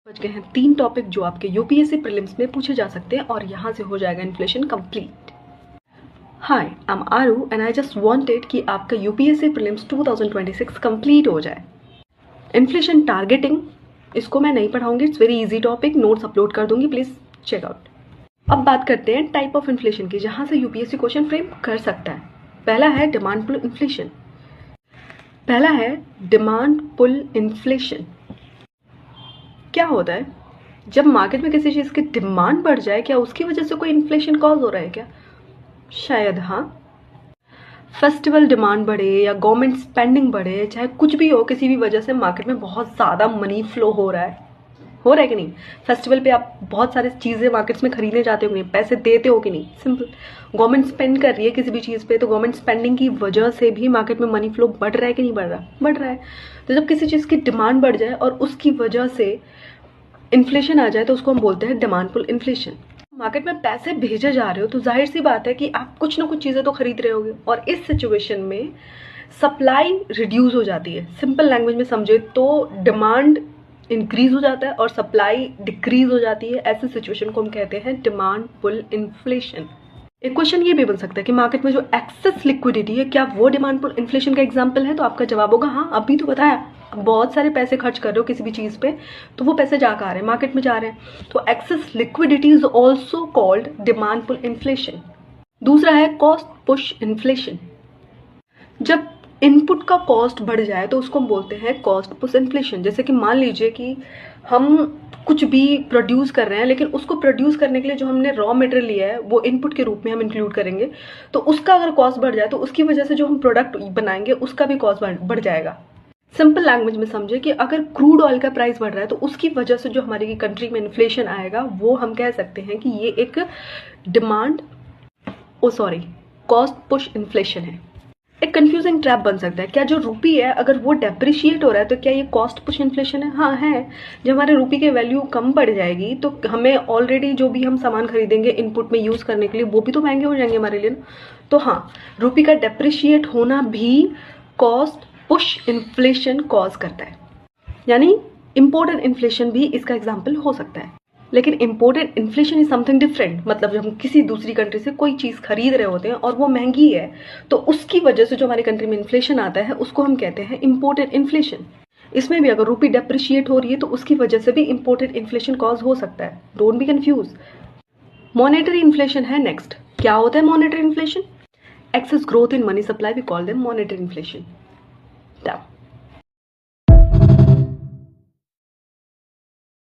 बच गए हैं 3 टॉपिक जो आपके यूपीएससी प्रीलिम्स में पूछे जा सकते हैं और यहाँ से हो जाएगा inflation complete. Hi, I am Aru and I just wanted कि आपका यूपीएससी प्रीलिम्स 2026 कंप्लीट हो जाए। इन्फ्लेशन टारगेटिंग इसको मैं नहीं पढ़ाऊंगी, it's very easy topic, notes upload कर दूंगी, प्लीज चेक आउट। अब बात करते हैं टाइप ऑफ इन्फ्लेशन की जहाँ से यूपीएससी क्वेश्चन फ्रेम कर सकता है। पहला है डिमांड पुल इन्फ्लेशन। क्या होता है जब मार्केट में किसी चीज़ की डिमांड बढ़ जाए, क्या उसकी वजह से कोई इन्फ्लेशन कॉज हो रहा है क्या? शायद हाँ। फेस्टिवल डिमांड बढ़े या गवर्नमेंट स्पेंडिंग बढ़े, चाहे कुछ भी हो, किसी भी वजह से मार्केट में बहुत ज़्यादा मनी फ्लो हो रहा है कि नहीं? फेस्टिवल पे आप बहुत सारी चीज़ें मार्केट्स में खरीदने जाते हो कि नहीं, पैसे देते हो कि नहीं? सिंपल। गवर्नमेंट स्पेंड कर रही है किसी भी चीज़ पे, तो गवर्नमेंट स्पेंडिंग की वजह से भी मार्केट में मनी फ्लो बढ़ रहा है कि नहीं बढ़ रहा? बढ़ रहा है। तो जब किसी चीज़ की डिमांड बढ़ जाए और उसकी वजह से इन्फ्लेशन आ जाए तो उसको हम बोलते हैं डिमांड पुल इन्फ्लेशन। मार्केट में पैसे भेजे जा रहे हो तो जाहिर सी बात है कि आप कुछ ना कुछ चीज़ें तो खरीद रहे होगे, और इस सिचुएशन में सप्लाई रिड्यूस हो जाती है। सिंपल लैंग्वेज में समझे तो डिमांड इंक्रीज हो जाता है और सप्लाई डिक्रीज हो जाती है। ऐसे सिचुएशन को हम कहते हैं डिमांड पुल इन्फ्लेशन। एक क्वेश्चन ये भी बन सकता है कि मार्केट में जो एक्सेस लिक्विडिटी है, क्या वो डिमांड पुल इन्फ्लेशन का एग्जांपल है? तो आपका जवाब होगा हाँ। अभी तो बताया, बहुत सारे पैसे खर्च कर रहे हो किसी भी चीज़ पे, तो वो पैसे जा रहे हैं, मार्केट में जा रहे हैं। तो excess liquidity is also called demand pull inflation. दूसरा है कॉस्ट पुश इन्फ्लेशन। जब इनपुट का कॉस्ट बढ़ जाए तो उसको हम बोलते हैं कॉस्ट पुश इन्फ्लेशन। जैसे कि मान लीजिए कि हम कुछ भी प्रोड्यूस कर रहे हैं, लेकिन उसको प्रोड्यूस करने के लिए जो हमने रॉ मटेरियल लिया है वो इनपुट के रूप में हम इंक्लूड करेंगे, तो उसका अगर कॉस्ट बढ़ जाए तो उसकी वजह से जो हम प्रोडक्ट बनाएंगे उसका भी कॉस्ट बढ़ जाएगा। सिंपल लैंग्वेज में समझे कि अगर क्रूड ऑयल का प्राइस बढ़ रहा है तो उसकी वजह से जो हमारी कंट्री में इन्फ्लेशन आएगा वो हम कह सकते हैं कि ये एक कॉस्ट पुश इन्फ्लेशन है। एक कंफ्यूजिंग ट्रैप बन सकता है, क्या जो रूपी है अगर वो डेप्रिशिएट हो रहा है तो क्या ये कॉस्ट पुश इन्फ्लेशन है? हाँ है। जब हमारे रूपी की वैल्यू कम बढ़ जाएगी तो हमें ऑलरेडी जो भी हम सामान खरीदेंगे इनपुट में यूज करने के लिए वो भी तो महंगे हो जाएंगे हमारे लिए। तो हाँ, रूपी का डेप्रिशिएट होना भी कॉस्ट पुश इन्फ्लेशन कॉज करता है, यानी इम्पोर्टेड इन्फ्लेशन भी इसका एग्जाम्पल हो सकता है। लेकिन imported inflation is something different. मतलब जब हम किसी दूसरी कंट्री से कोई चीज़ खरीद रहे होते हैं और वो महंगी है, तो उसकी वजह से जो हमारी कंट्री में इन्फ्लेशन आता है उसको हम कहते हैं इम्पोर्टेड इन्फ्लेशन। इसमें भी अगर रूपी डेप्रिशिएट हो रही है तो उसकी वजह से भी इम्पोर्टेड इन्फ्लेशन कॉज हो सकता है। Don't be confuse. Monetary inflation है नेक्स्ट। क्या होता है monetary inflation? Excess growth in money supply, we call them monetary inflation.